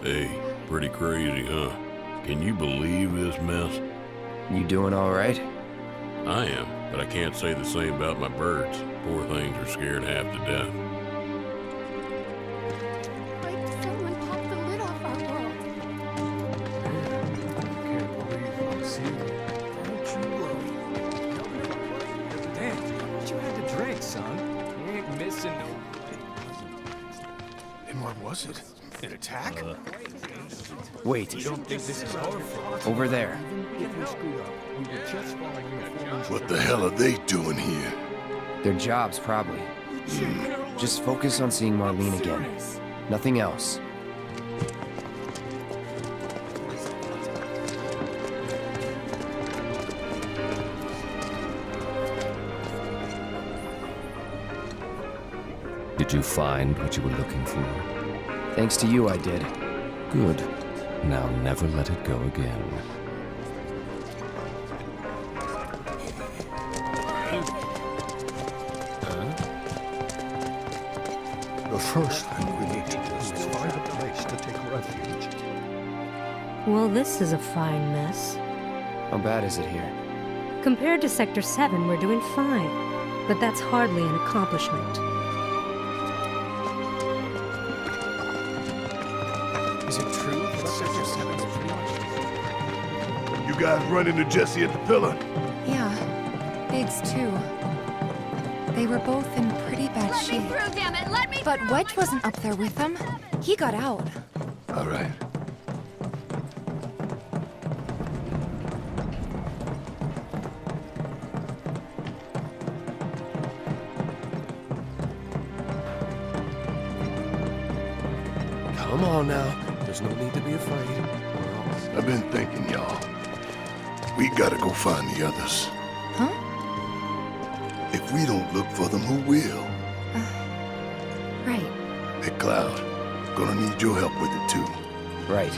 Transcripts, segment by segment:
Hey, pretty crazy, huh? Can you believe this mess? You doing all right? I am, but I can't say the same about my birds. Poor things are scared half to death. Like someone popped the lid off our world. Can't believe I'm seeing you. Don't you worry. Damn, what you had to drink, son? You ain't missing no. And what was it? An attack? Wait, You don't think this is our fault? over there. What the hell are they doing here? Their jobs, probably. Just focus on seeing Marlene again. Nothing else. Did you find what you were looking for? Thanks to you, I did. Good. Now never let it go again. The first thing we need to do is find a place to take refuge. Well, this is a fine mess. How bad is it here? Compared to Sector 7, we're doing fine. But that's hardly an accomplishment. Is it true that Sector 7 is pretty much... You guys run into Jesse at the pillar? Yeah, Biggs too. They were both in pretty bad Let me shape. through, damn it! Let me But through! Wedge wasn't up there with them. He got out. All right. Come on now. There's no need to be afraid. I've been thinking, y'all. We gotta go find the others. Huh? If we don't look for them, who will? Right. Hey, Cloud. Gonna need your help with it, too. Right.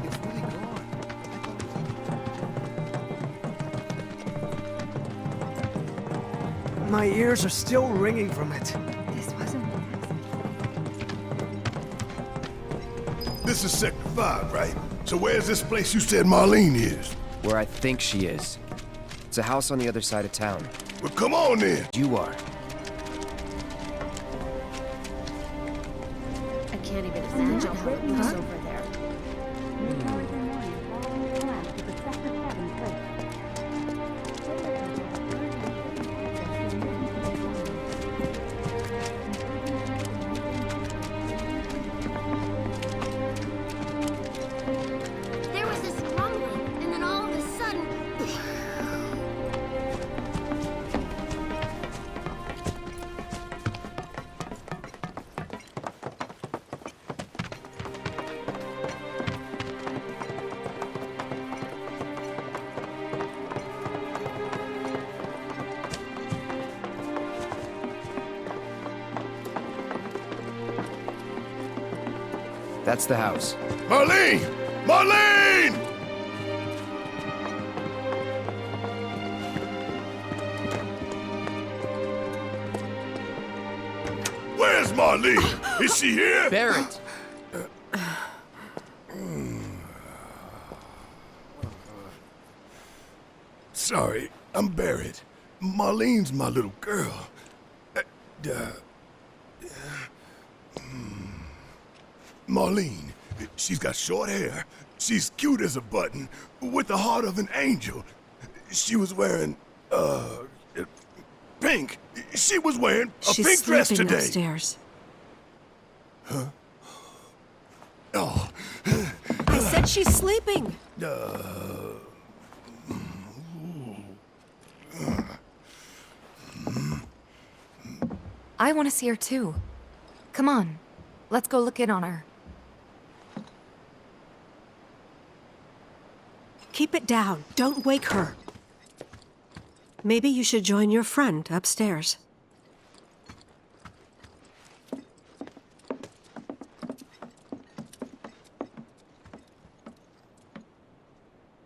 It's really gone. My ears are still ringing from it. This wasn't. This is Sector 5, right? So where's this place you said Marlene is? Where I think she is. It's a house on the other side of town. Well, come on then. You are. I can't even imagine how it looks over there. There was this rumbling, and then all of a sudden... That's the house. Marlene! Marlene! Where's Marlene? Is she here? Barrett! Sorry, I'm Barrett. Marlene's my little girl. Marlene, she's got short hair. She's cute as a button, with the heart of an angel. She was wearing, pink. She was wearing a pink dress today. upstairs. Oh, I said she's sleeping. I want to see her too. Come on. Let's go look in on her. Keep it down. Don't wake her. Maybe you should join your friend upstairs.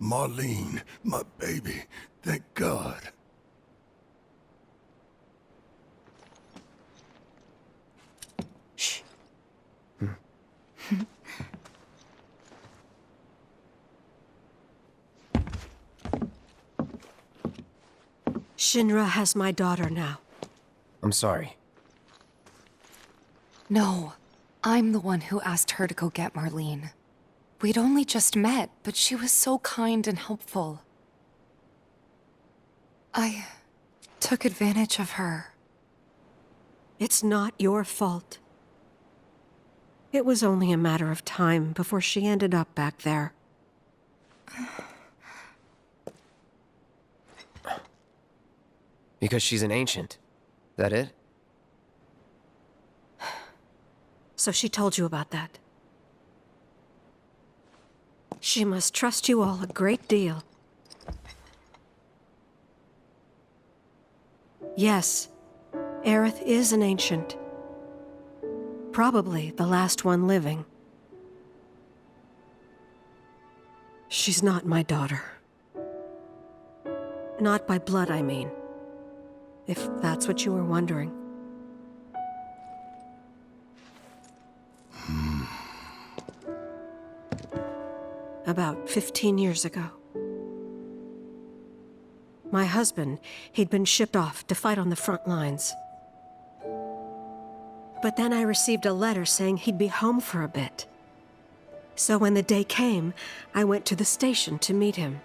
Marlene, my baby. Thank God. Shh. Shinra has my daughter now. I'm sorry. No, I'm the one who asked her to go get Marlene. We'd only just met, but she was so kind and helpful. I took advantage of her. It's not your fault. It was only a matter of time before she ended up back there. Because she's an ancient. That it? So she told you about that. She must trust you all a great deal. Yes, Aerith is an ancient. Probably the last one living. She's not my daughter. Not by blood, I mean. If that's what you were wondering. About 15 years ago. My husband, he'd been shipped off to fight on the front lines. But then I received a letter saying he'd be home for a bit. So when the day came, I went to the station to meet him.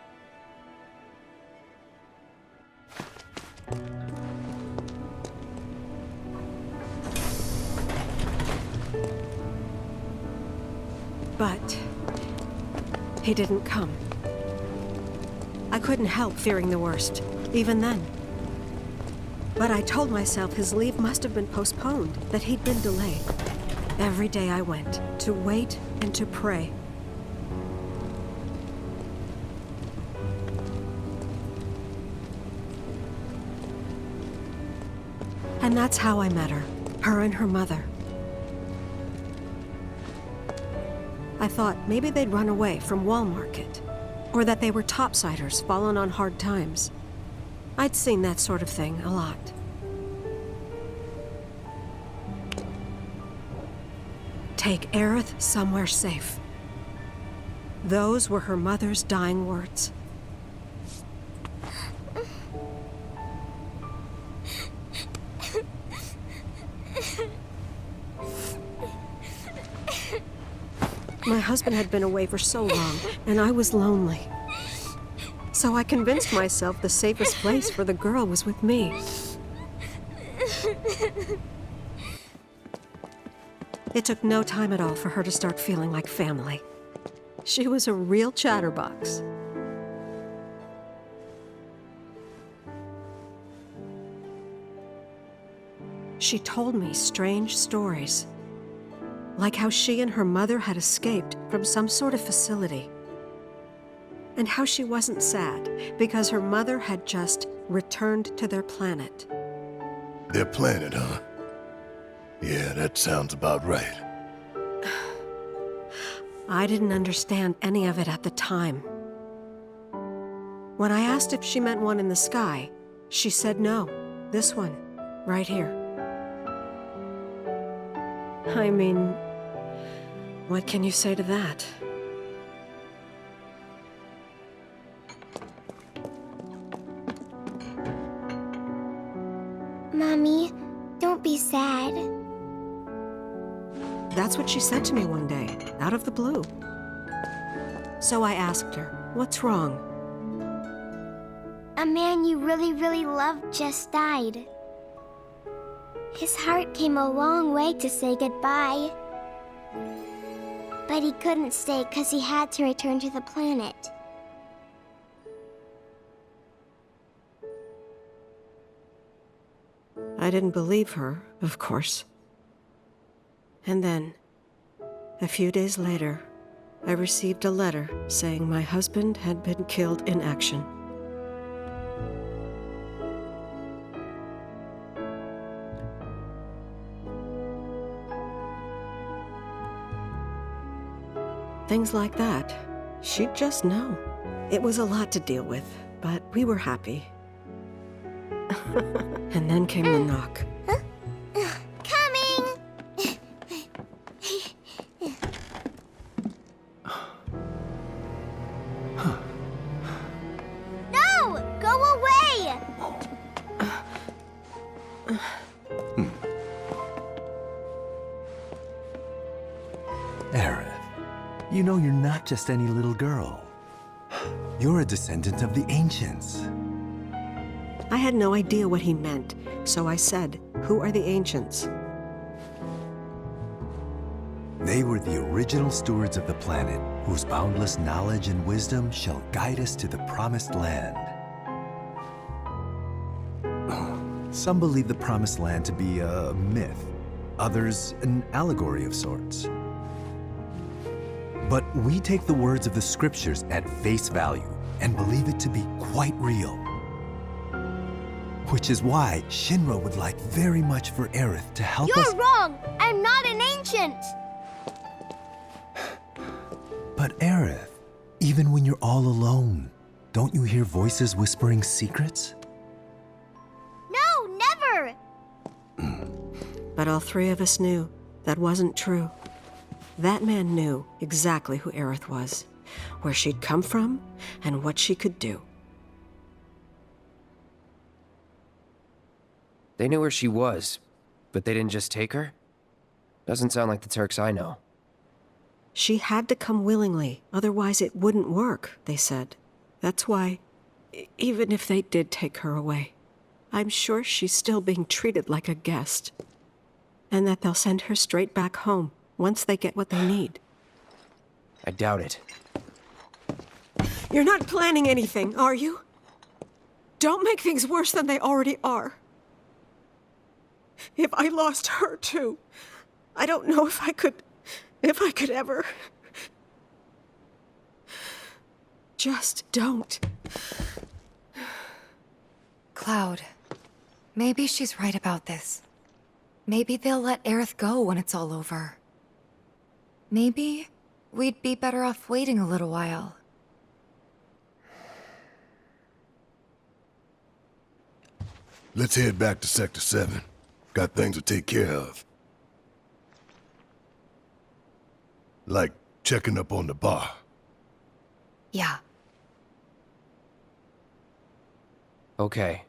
But he didn't come. I couldn't help fearing the worst, even then. But I told myself his leave must have been postponed, that he'd been delayed. Every day I went, to wait and to pray. And that's how I met her and her mother. I thought maybe they'd run away from Wall Market, or that they were topsiders fallen on hard times. I'd seen that sort of thing a lot. Take Aerith somewhere safe. Those were her mother's dying words. My husband had been away for so long, and I was lonely. So I convinced myself the safest place for the girl was with me. It took no time at all for her to start feeling like family. She was a real chatterbox. She told me strange stories. Like how she and her mother had escaped from some sort of facility. And how she wasn't sad because her mother had just returned to their planet. Their planet, huh? Yeah, that sounds about right. I didn't understand any of it at the time. When I asked if she meant one in the sky, she said no. This one, right here. I mean, what can you say to that? Mommy, don't be sad. That's what she said to me one day, out of the blue. So I asked her, what's wrong? A man you really, really loved just died. His heart came a long way to say goodbye. But he couldn't stay because he had to return to the planet. I didn't believe her, of course. And then, a few days later, I received a letter saying my husband had been killed in action. Things like that. She'd just know. It was a lot to deal with, but we were happy. And then came the knock. Coming! No! Go away! Aerith, you know you're not just any little girl. You're a descendant of the ancients. I had no idea what he meant, so I said, "Who are the ancients?" They were the original stewards of the planet, whose boundless knowledge and wisdom shall guide us to the promised land. Some believe the promised land to be a myth, others an allegory of sorts. But we take the words of the scriptures at face value and believe it to be quite real. Which is why Shinra would like very much for Aerith to help us— You're wrong! I'm not an ancient! But Aerith, even when you're all alone, don't you hear voices whispering secrets? No, never! But all three of us knew that wasn't true. That man knew exactly who Aerith was, where she'd come from, and what she could do. They knew where she was, but they didn't just take her? Doesn't sound like the Turks I know. She had to come willingly, otherwise it wouldn't work, they said. That's why, even if they did take her away, I'm sure she's still being treated like a guest. And that they'll send her straight back home once they get what they need. I doubt it. You're not planning anything, are you? Don't make things worse than they already are. If I lost her too, I don't know if I could ever. Just don't. Cloud, maybe she's right about this. Maybe they'll let Aerith go when it's all over. Maybe we'd be better off waiting a little while. Let's head back to Sector 7. Got things to take care of. Like checking up on the bar. Yeah. Okay.